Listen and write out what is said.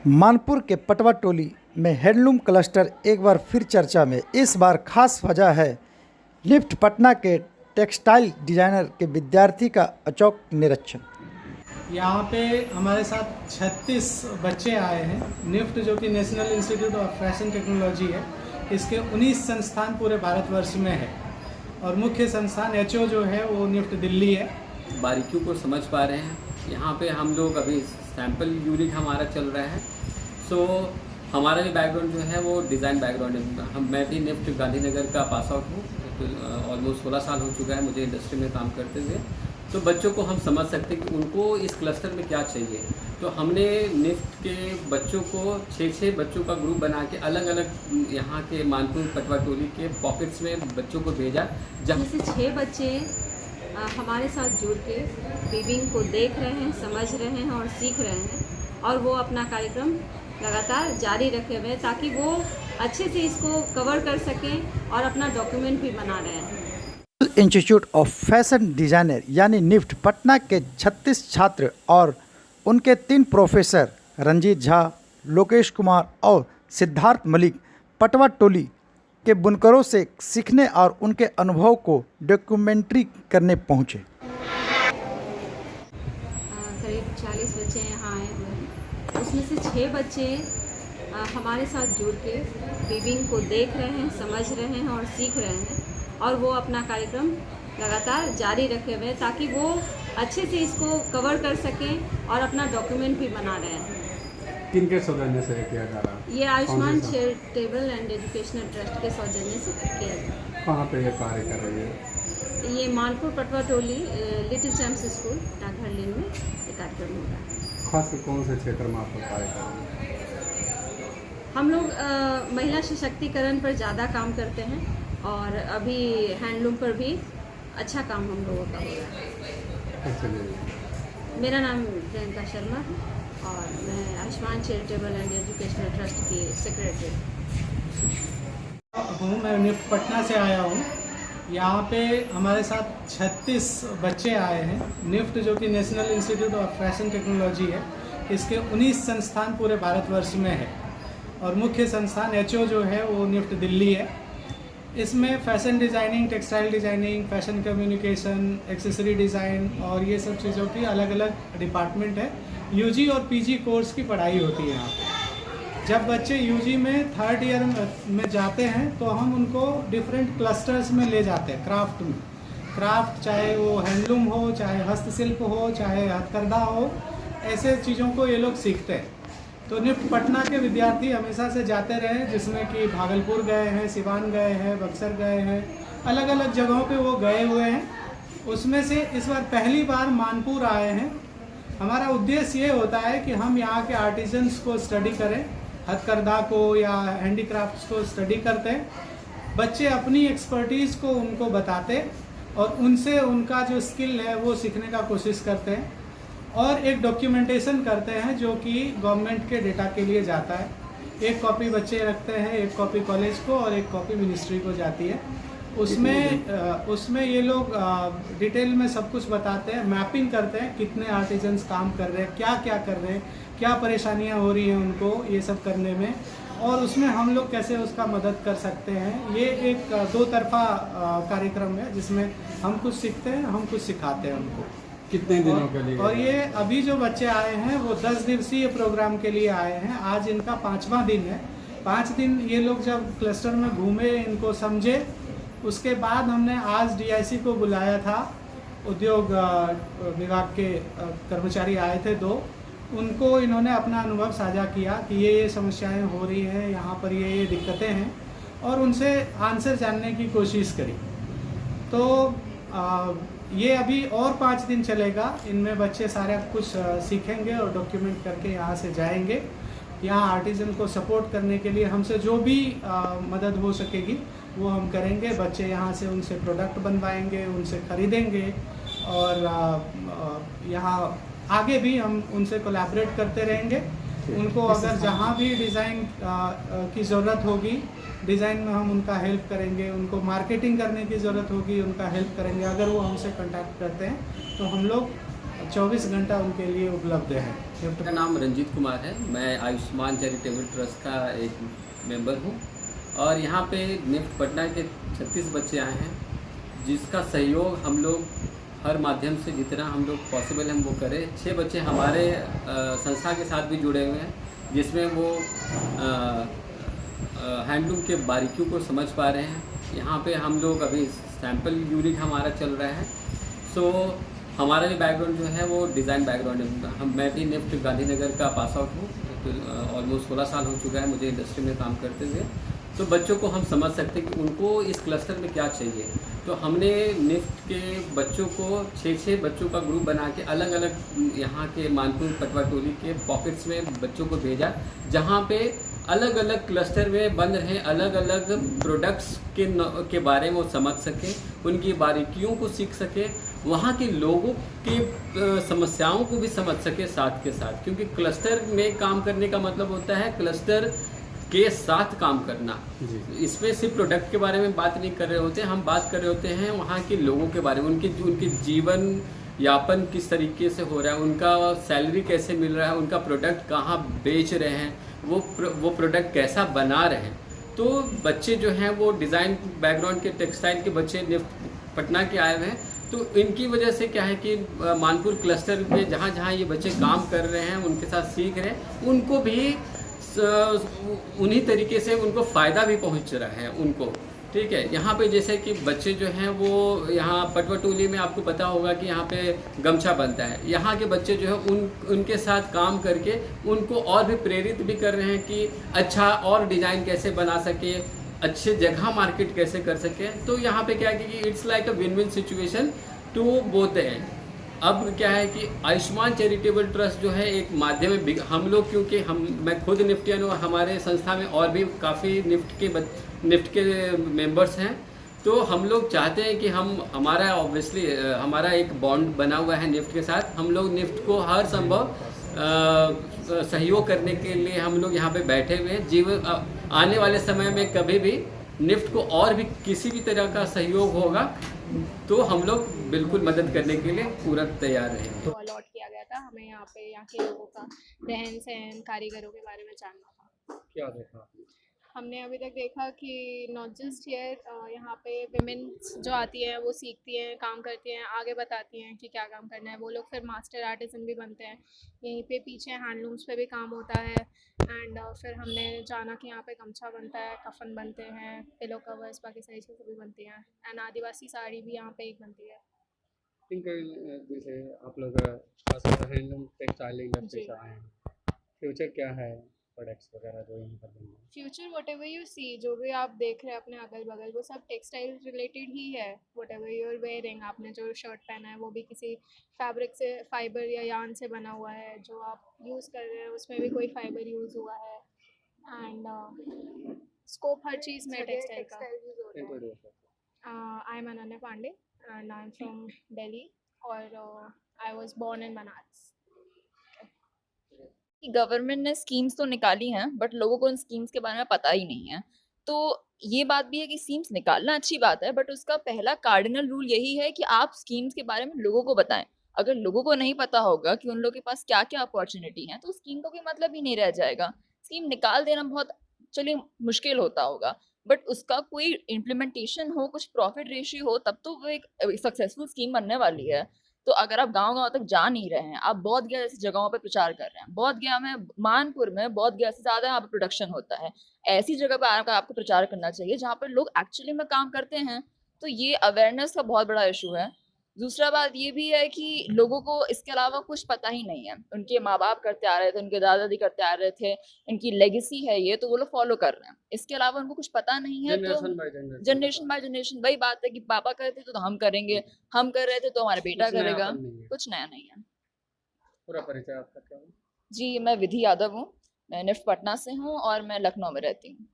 मानपुर के पटवा टोली में handloom cluster एक बार फिर चर्चा में। इस बार खास वजह है निफ्ट पटना के टेक्सटाइल डिजाइनर के विद्यार्थी का अचूक निरीक्षण। यहाँ पे हमारे साथ 36 बच्चे आए हैं। निफ्ट जो कि national institute of fashion technology है, इसके 19 संस्थान पूरे भारतवर्ष में है और मुख्य संस्थान एचओ जो है वो निफ्ट दिल्ली है। बारीकियों को समझ पा रहे हैं। यहाँ पे हम लोग अभी सैम्पल यूनिट हमारा चल रहा है। सो हमारा जो बैकग्राउंड जो है वो डिज़ाइन बैकग्राउंड है। मैं भी निफ्ट गांधीनगर का पास आउट हूँ। तो ऑलमोस्ट 16 साल हो चुका है मुझे इंडस्ट्री में काम करते हुए। तो बच्चों को हम समझ सकते हैं कि उनको इस क्लस्टर में क्या चाहिए। तो हमने निफ्ट के बच्चों को 6 बच्चों का ग्रुप बना के अलग अलग यहाँ के मानपुर पटवा टोली के पॉकेट्स में बच्चों को भेजा। जहाँ से 6 बच्चे हमारे साथ जुड़ के वीविंग को देख रहे हैं, समझ रहे हैं और सीख रहे हैं और वो अपना कार्यक्रम लगातार जारी रखे हुए हैं ताकि वो अच्छे से इसको कवर कर सकें और अपना डॉक्यूमेंट भी बना रहे हैं। इंस्टीट्यूट ऑफ फैशन डिजाइनर यानी निफ्ट पटना के 36 छात्र और उनके 3 प्रोफेसर रंजीत झा, लोकेश कुमार और सिद्धार्थ मलिक पटवा टोली के बुनकरों से सीखने और उनके अनुभव को डॉक्यूमेंट्री करने पहुंचे। करीब 40 बच्चे यहाँ आए हुए हैं। उसमें से 6 बच्चे हमारे साथ जुड़ के वीविंग को देख रहे हैं, समझ रहे हैं और सीख रहे हैं और वो अपना कार्यक्रम लगातार जारी रखे हुए हैं ताकि वो अच्छे से इसको कवर कर सकें और अपना डॉक्यूमेंट भी बना रहे हैं। किनके सौजन्य से किया जा रहा है? ये Ayushman charitable and educational trust के सौजन्य से किया जा रहा है। कहाँ पे ये कार्य कर रही है? ये Manpur Patwa Toli little champs school डाकघर लेन में ये कार्यक्रम हो रहा है। खासकर कौन से क्षेत्र में आपका कार्य कर रहे हैं? हम लोग महिला सशक्तिकरण पर ज़्यादा काम करते हैं और अभी हैंडलूम पर भी अच्छा काम हम लोगों का हो रहा है। मेरा नाम प्रियंका शर्मा और मैं Ayushman charitable and educational trust की सेक्रेटरी हूँ। मैं निफ्ट पटना से आया हूँ। यहाँ पे हमारे साथ 36 बच्चे आए हैं। निफ्ट जो कि national institute of fashion technology है, इसके 19 संस्थान पूरे भारतवर्ष में है और मुख्य संस्थान एचओ जो है वो निफ्ट दिल्ली है। इसमें fashion designing, textile designing, fashion communication, accessory design और ये सब चीज़ों की अलग अलग डिपार्टमेंट है। यूजी और पीजी कोर्स की पढ़ाई होती है यहाँ पे। जब बच्चे यूजी में 3rd ईयर में जाते हैं तो हम उनको डिफरेंट क्लस्टर्स में ले जाते हैं। क्राफ्ट में, क्राफ्ट चाहे वो हैंडलूम हो, चाहे हस्तशिल्प हो, चाहे हथकरघा हो, ऐसे चीज़ों को ये लोग सीखते हैं। तो निफ्ट पटना के विद्यार्थी हमेशा से जाते रहे, जिसमें कि भागलपुर गए हैं, सिवान गए हैं, बक्सर गए हैं, अलग अलग जगहों पे वो गए हुए हैं। उसमें से इस बार पहली बार मानपुर आए हैं। हमारा उद्देश्य ये होता है कि हम यहाँ के आर्टिजन्स को स्टडी करें, हथकरघा को या हैंडीक्राफ्ट्स को स्टडी करते हैं। बच्चे अपनी एक्सपर्टीज़ को उनको बताते और उनसे उनका जो स्किल है वो सीखने का कोशिश करते हैं और एक डॉक्यूमेंटेशन करते हैं जो कि गवर्नमेंट के डेटा के लिए जाता है। एक कॉपी बच्चे रखते हैं, एक कॉपी कॉलेज को और एक कॉपी मिनिस्ट्री को जाती है। उसमें ये लोग डिटेल में सब कुछ बताते हैं, मैपिंग करते हैं कितने आर्टिजन्स काम कर रहे हैं, क्या क्या कर रहे हैं, क्या परेशानियां हो रही हैं उनको ये सब करने में और उसमें हम लोग कैसे उसका मदद कर सकते हैं। ये एक 2 तरफा कार्यक्रम है जिसमें हम कुछ सीखते हैं, हम कुछ सिखाते हैं उनको। कितने दिनों के लिए? और ये अभी जो बच्चे आए हैं वो 10 दिवसीय प्रोग्राम के लिए आए हैं। आज इनका 5वां दिन है। 5 दिन ये लोग जब क्लस्टर में घूमे, इनको समझे, उसके बाद हमने आज डीआईसी को बुलाया था। उद्योग विभाग के कर्मचारी आए थे 2। उनको इन्होंने अपना अनुभव साझा किया कि ये समस्याएं हो रही हैं, यहाँ पर ये दिक्कतें हैं और उनसे आंसर जानने की कोशिश करी। तो ये अभी और 5 दिन चलेगा। इनमें बच्चे सारा कुछ सीखेंगे और डॉक्यूमेंट करके यहाँ से जाएंगे। यहाँ आर्टिजन को सपोर्ट करने के लिए हमसे जो भी मदद हो सकेगी वो हम करेंगे। बच्चे यहाँ से उनसे प्रोडक्ट बनवाएंगे, उनसे ख़रीदेंगे और यहाँ आगे भी हम उनसे कोलैबोरेट करते रहेंगे। उनको अगर जहाँ भी डिज़ाइन की ज़रूरत होगी, डिज़ाइन में हम उनका हेल्प करेंगे। उनको मार्केटिंग करने की ज़रूरत होगी, उनका हेल्प करेंगे। अगर वो हमसे कांटेक्ट करते हैं तो हम लोग 24 घंटा उनके लिए उपलब्ध है। मेरा नाम रंजीत कुमार है। मैं आयुष्मान चैरिटेबल ट्रस्ट का एक मेंबर हूँ और यहाँ पे निफ्ट पटना के 36 बच्चे आए हैं, जिसका सहयोग हम लोग हर माध्यम से जितना हम लोग पॉसिबल है हम वो करें। 6 बच्चे हमारे संस्था के साथ भी जुड़े हुए हैं, जिसमें वो हैंडलूम के बारीकियों को समझ पा रहे हैं। यहाँ पे हम लोग अभी सैंपल यूनिट हमारा चल रहा है। सो हमारा भी बैकग्राउंड जो है वो डिज़ाइन बैकग्राउंड है। मैं भी निफ्ट गांधीनगर का पास आउट हूँ, तो ऑलमोस्ट 16 साल हो चुका है मुझे इंडस्ट्री में काम करते हुए। तो बच्चों को हम समझ सकते हैं कि उनको इस क्लस्टर में क्या चाहिए। तो हमने निफ्ट के बच्चों को 6 बच्चों का ग्रुप बना के अलग अलग यहाँ के मानपुर पटवाटोली के पॉकेट्स में बच्चों को भेजा, जहाँ पे अलग अलग क्लस्टर में बन रहे अलग अलग प्रोडक्ट्स के बारे में वो समझ सके, उनकी बारीकियों को सीख सके, वहाँ के लोगों के समस्याओं को भी समझ सके साथ के साथ। क्योंकि क्लस्टर में काम करने का मतलब होता है क्लस्टर के साथ काम करना। इसमें सिर्फ प्रोडक्ट के बारे में बात नहीं कर रहे होते, हम बात कर रहे होते हैं वहाँ के लोगों के बारे में, उनके जीवन यापन किस तरीके से हो रहा है, उनका सैलरी कैसे मिल रहा है, उनका प्रोडक्ट कहाँ बेच रहे हैं, वो प्रोडक्ट कैसा बना रहे हैं। तो बच्चे जो हैं वो डिज़ाइन बैकग्राउंड के टेक्सटाइल के बच्चे निफ्ट पटना के आए हुए हैं। तो इनकी वजह से क्या है कि मानपुर क्लस्टर में जहाँ जहाँ ये बच्चे काम कर रहे हैं, उनके साथ सीख रहे हैं, उनको भी उन्हीं तरीके से उनको फ़ायदा भी पहुंच रहा है उनको। ठीक है, यहाँ पे जैसे कि बच्चे जो हैं वो यहाँ पटवाटोली में आपको पता होगा कि यहाँ पे गमछा बनता है। यहाँ के बच्चे जो है उनके साथ काम करके उनको और भी प्रेरित भी कर रहे हैं कि अच्छा और डिज़ाइन कैसे बना सके, अच्छे जगह मार्केट कैसे कर सके। तो यहाँ पे क्या है कि it's like a win win situation to both end. अब क्या है कि आयुष्मान चैरिटेबल ट्रस्ट जो है एक माध्यम है। हम लोग क्योंकि मैं खुद निफ्टियन हूँ, हमारे संस्था में और भी काफ़ी निफ्ट के मेंबर्स हैं। तो हम लोग चाहते हैं कि हमारा ऑब्वियसली हमारा एक बॉन्ड बना हुआ है निफ्ट के साथ। हम लोग निफ्ट को हर संभव सहयोग करने के लिए हम लोग यहाँ पे बैठे हुए हैं। आने वाले समय में कभी भी निफ्ट को और भी किसी भी तरह का सहयोग होगा तो हम लोग बिल्कुल मदद करने के लिए पूरा तैयार रहेंगे। तो अलॉट किया गया था हमें यहाँ पे, यहाँ के लोगों का रहन सहन, कारीगरों के बारे में जानना था। क्या देखा? हमने अभी तक देखा कि नॉट जस्ट हियर, यहाँ पे विमेंस जो आती हैं वो सीखती हैं, काम करती हैं, आगे बताती हैं कि क्या काम करना है। वो लोग फिर मास्टर आर्टिसन भी बनते हैं। यहीं पे पीछे हैंडलूम्स पे भी काम होता है। एंड फिर हमने जाना कि यहाँ पे गमछा बनता है, कफन बनते हैं, पिलो कवर्स, बाकी सारी चीज़ें भी बनती हैं। एंड आदिवासी साड़ी भी यहाँ पे एक बनती है। थिंक जैसे आप लोग हैंडलूम टेक्सटाइल इंडस्ट्री से आए हैं, फ्यूचर क्या है प्रोडक्ट्स वगैरह जो यहाँ पर बनेंगे? Future what ever you see, जो भी आप देख रहे हैं अपने अगल बगल, वो सब टेक्सटाइल रिलेटेड ही है। Whatever you are wearing, आपने जो शर्ट पहना है वो भी किसी फैब्रिक से, फाइबर या यार्न से बना हुआ है। जो आप यूज़ कर रहे हैं उसमें भी कोई फाइबर यूज़ हुआ है। एंड स्कोप हर चीज़ में टेक्सटाइल का। I am Ananya Pandey and I am from Delhi और I was born in Banaras. Government ने स्कीम्स तो निकाली हैं बट लोगों को उन स्कीम्स के बारे में पता ही नहीं है। तो ये बात भी है कि स्कीम्स निकालना अच्छी बात है, बट उसका पहला कार्डिनल रूल यही है कि आप स्कीम्स के बारे में लोगों को बताएं। अगर लोगों को नहीं पता होगा कि उन लोगों के पास क्या क्या अपॉर्चुनिटी है तो स्कीम का कोई मतलब ही नहीं रह जाएगा। स्कीम निकाल देना बहुत चलिए मुश्किल होता होगा, बट उसका कोई इम्प्लीमेंटेशन हो, कुछ प्रॉफिट रेशियो हो, तब तो वो एक सक्सेसफुल स्कीम बनने वाली है। तो अगर आप गांव-गांव तक जा नहीं रहे हैं, आप बोध गया जैसी जगहों पे प्रचार कर रहे हैं, बोध गया में, मानपुर में बोध गया से ज़्यादा यहाँ पे प्रोडक्शन होता है। ऐसी जगह पे आपको प्रचार करना चाहिए जहाँ पे लोग एक्चुअली में काम करते हैं। तो ये अवेयरनेस का बहुत बड़ा इशू है। दूसरा बात ये भी है कि लोगों को इसके अलावा कुछ पता ही नहीं है। उनके माँ-बाप करते आ रहे थे, उनके दादा-दादी करते आ रहे थे, इनकी लेगेसी है ये, तो वो लोग फॉलो कर रहे हैं। इसके अलावा उनको कुछ पता नहीं है। तो जनरेशन बाय जनरेशन वही बात है कि पापा करते थे तो हम करेंगे, हम कर रहे थे तो हमारा बेटा करेगा। कुछ नया नहीं है। पूरा परिचय आपका क्या है? जी, मैं विधि यादव हूँ। मैं निफ्ट पटना से हूँ और मैं लखनऊ में रहती हूँ।